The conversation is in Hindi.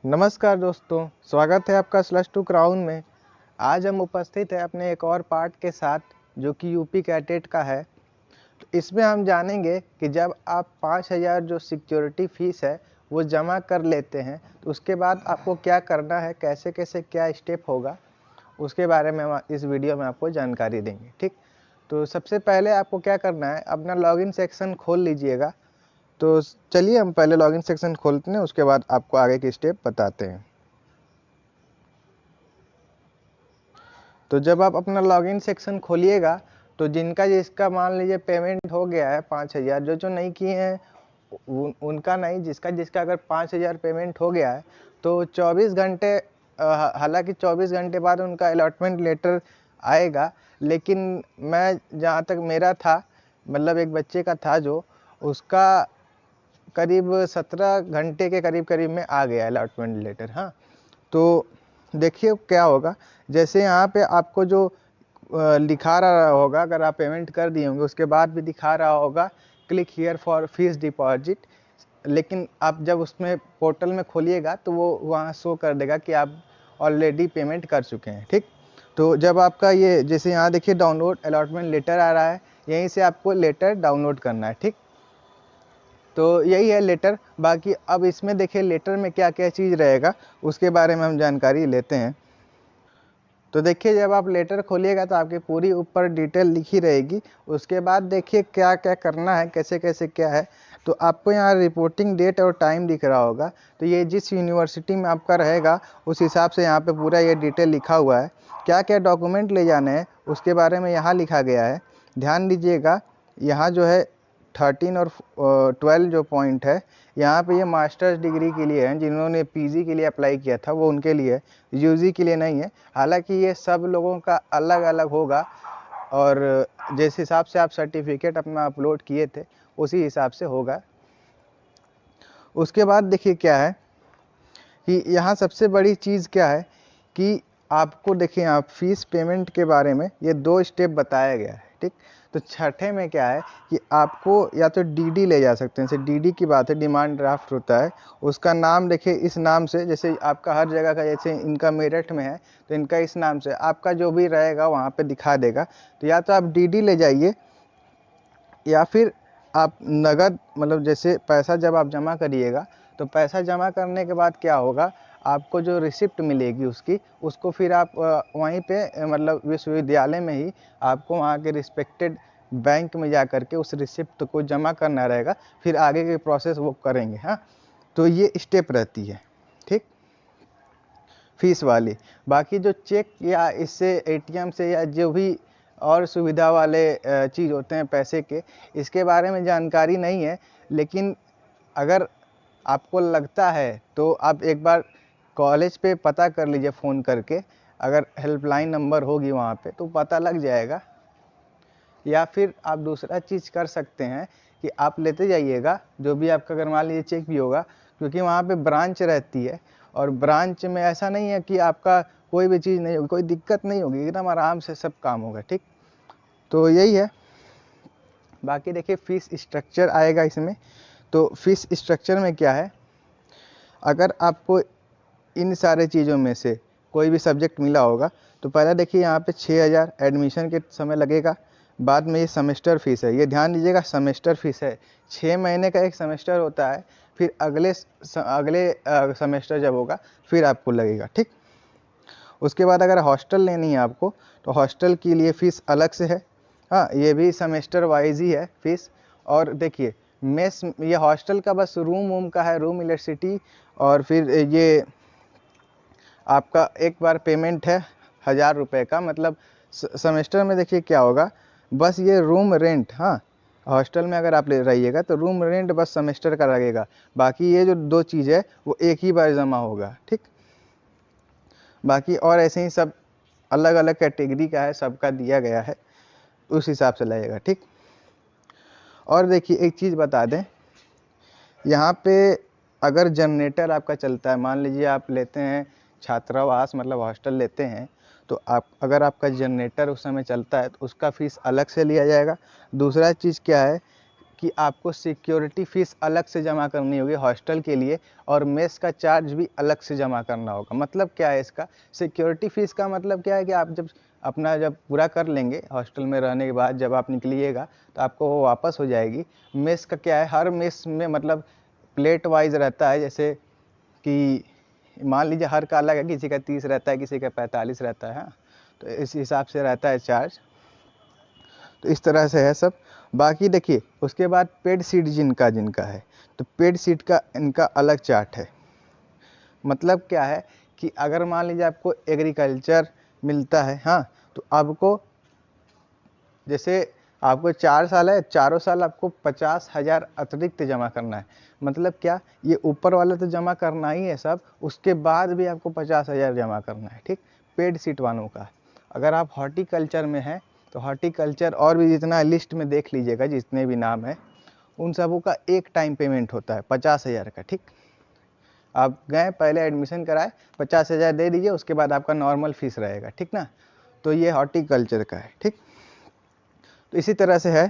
नमस्कार दोस्तों, स्वागत है आपका स्लश टू क्राउन में। आज हम उपस्थित हैं अपने एक और पार्ट के साथ जो कि यूपी कैडेट का है। तो इसमें हम जानेंगे कि जब आप 5,000 जो सिक्योरिटी फीस है वो जमा कर लेते हैं तो उसके बाद आपको क्या करना है, कैसे कैसे क्या स्टेप होगा, उसके बारे में हम इस वीडियो में आपको जानकारी देंगे। ठीक, तो सबसे पहले आपको क्या करना है, अपना लॉगिन सेक्शन खोल लीजिएगा। तो चलिए हम पहले लॉगिन सेक्शन खोलते हैं, उसके बाद आपको आगे के स्टेप बताते हैं। तो जब आप अपना लॉगिन सेक्शन खोलिएगा तो जिसका मान लीजिए पेमेंट हो गया है 5,000, जो नहीं किए हैं उनका नहीं, जिसका अगर 5,000 पेमेंट हो गया है तो 24 घंटे, हालांकि 24 घंटे बाद उनका अलॉटमेंट लेटर आएगा। लेकिन मैं जहाँ तक मेरा था, मतलब एक बच्चे का था जो उसका करीब 17 घंटे के करीब में आ गया अलॉटमेंट लेटर। हाँ, तो देखिए क्या होगा। जैसे यहाँ पे आपको जो दिखा रहा होगा, अगर आप पेमेंट कर दिए होंगे उसके बाद भी दिखा रहा होगा click here for fees deposit, लेकिन आप जब उसमें पोर्टल में खोलिएगा तो वो वहाँ शो कर देगा कि आप ऑलरेडी पेमेंट कर चुके हैं। ठीक, तो जब आपका ये जैसे यहाँ देखिए डाउनलोड अलॉटमेंट लेटर आ रहा है, यहीं से आपको लेटर डाउनलोड करना है। ठीक, तो यही है लेटर। बाकी अब इसमें देखिए लेटर में क्या क्या चीज़ रहेगा उसके बारे में हम जानकारी लेते हैं। तो देखिए जब आप लेटर खोलिएगा तो आपकी पूरी ऊपर डिटेल लिखी रहेगी। उसके बाद देखिए क्या क्या करना है, कैसे कैसे क्या है। तो आपको यहाँ रिपोर्टिंग डेट और टाइम दिख रहा होगा, तो ये जिस यूनिवर्सिटी में आपका रहेगा उस हिसाब से यहाँ पे पूरा ये डिटेल लिखा हुआ है। क्या क्या डॉक्यूमेंट ले जाने हैं उसके बारे में यहाँ लिखा गया है। ध्यान दीजिएगा, यहाँ जो है 13 और 12 जो पॉइंट है यहाँ पे ये मास्टर्स डिग्री के लिए हैं, जिन्होंने पीजी के लिए अप्लाई किया था वो उनके लिए, यूजी के लिए नहीं है। हालांकि ये सब लोगों का अलग अलग होगा और जिस हिसाब से आप सर्टिफिकेट अपना अपलोड किए थे उसी हिसाब से होगा। उसके बाद देखिए क्या है कि यहाँ सबसे बड़ी चीज़ क्या है कि आपको देखिए यहाँ फीस पेमेंट के बारे में ये 2 स्टेप बताया गया है। ठीक, तो छठे में क्या है कि आपको या तो डीडी ले जा सकते हैं। जैसे डीडी की बात है, डिमांड ड्राफ्ट होता है, उसका नाम देखिए इस नाम से, जैसे आपका हर जगह का, जैसे इनका मेरठ में है तो इनका इस नाम से, आपका जो भी रहेगा वहाँ पे दिखा देगा। तो या तो आप डीडी ले जाइए या फिर आप नगद, मतलब जैसे पैसा जब आप जमा करिएगा तो पैसा जमा करने के बाद क्या होगा, आपको जो रिसिप्ट मिलेगी उसको फिर आप वहीं पे मतलब विश्वविद्यालय में ही आपको वहाँ के रिस्पेक्टेड बैंक में जा कर के उस रिसिप्ट को जमा करना रहेगा। फिर आगे के प्रोसेस वो करेंगे। हाँ, तो ये स्टेप रहती है। ठीक, फीस वाली। बाकी जो चेक या इससे एटीएम से या जो भी और सुविधा वाले चीज़ होते हैं पैसे के, इसके बारे में जानकारी नहीं है। लेकिन अगर आपको लगता है तो आप एक बार कॉलेज पे पता कर लीजिए फ़ोन करके, अगर हेल्पलाइन नंबर होगी वहाँ पे तो पता लग जाएगा। या फिर आप दूसरा चीज़ कर सकते हैं कि आप लेते जाइएगा जो भी आपका, अगर मान लीजिए चेक भी होगा, क्योंकि वहाँ पे ब्रांच रहती है और ब्रांच में ऐसा नहीं है कि आपका कोई भी चीज़ नहीं होगी, कोई दिक्कत नहीं होगी, एकदम आराम से सब काम होगा। ठीक, तो यही है। बाकी देखिए फीस स्ट्रक्चर आएगा इसमें। तो फीस स्ट्रक्चर में क्या है, अगर आपको इन सारे चीज़ों में से कोई भी सब्जेक्ट मिला होगा तो पहले देखिए यहाँ पे 6,000 एडमिशन के समय लगेगा। बाद में ये सेमेस्टर फ़ीस है, ये ध्यान दीजिएगा सेमेस्टर फ़ीस है। 6 महीने का एक सेमेस्टर होता है, फिर अगले सेमेस्टर जब होगा फिर आपको लगेगा। ठीक, उसके बाद अगर हॉस्टल लेनी है आपको तो हॉस्टल के लिए फ़ीस अलग से है। हाँ, ये भी सेमेस्टर वाइज ही है फीस। और देखिए मेस, ये हॉस्टल का बस रूम का है, रूम इलेक्ट्रिसिटी, और फिर ये आपका एक बार पेमेंट है 1,000 रुपये का। मतलब सेमेस्टर में देखिए क्या होगा, बस ये रूम रेंट, हाँ हॉस्टल में अगर आप ले रहिएगा तो रूम रेंट बस सेमेस्टर का लगेगा। बाकी ये जो 2 चीज़ है वो एक ही बार जमा होगा। ठीक, बाकी और ऐसे ही सब अलग अलग कैटेगरी का है, सबका दिया गया है, उस हिसाब से लगेगा। ठीक, और देखिए एक चीज़ बता दें, यहाँ पे अगर जनरेटर आपका चलता है, मान लीजिए आप लेते हैं छात्रावास, मतलब हॉस्टल लेते हैं, तो आप अगर आपका जनरेटर उस समय चलता है तो उसका फ़ीस अलग से लिया जाएगा। दूसरा चीज़ क्या है कि आपको सिक्योरिटी फ़ीस अलग से जमा करनी होगी हॉस्टल के लिए, और मेस का चार्ज भी अलग से जमा करना होगा। मतलब क्या है इसका, सिक्योरिटी फ़ीस का मतलब क्या है कि आप जब पूरा कर लेंगे हॉस्टल में रहने के बाद, जब आप निकलिएगा तो आपको वो वापस हो जाएगी। मेस का क्या है, हर मेस में मतलब प्लेट वाइज रहता है, जैसे कि मान लीजिए हर का अलग है, किसी का 30 रहता है, किसी का 45 रहता है, हाँ, तो इस हिसाब से रहता है चार्ज। तो इस तरह से है सब। बाकी देखिए उसके बाद पेड सीट जिनका है, तो पेड सीट का इनका अलग चार्ट है। मतलब क्या है कि अगर मान लीजिए आपको एग्रीकल्चर मिलता है, हाँ, तो आपको जैसे आपको 4 साल है, चारों साल आपको 50,000 अतिरिक्त जमा करना है। मतलब क्या, ये ऊपर वाला तो जमा करना ही है सब, उसके बाद भी आपको 50,000 जमा करना है, ठीक, पेड सीट वालों का। अगर आप हॉर्टिकल्चर में हैं तो हॉर्टिकल्चर और भी जितना लिस्ट में देख लीजिएगा, जितने भी नाम है उन सबों का एक टाइम पेमेंट होता है 50,000 का, ठीक। आप गए पहले एडमिशन कराए, 50,000 दे दीजिए, उसके बाद आपका नॉर्मल फीस रहेगा, ठीक ना। तो ये हॉर्टिकल्चर का है, ठीक। तो इसी तरह से है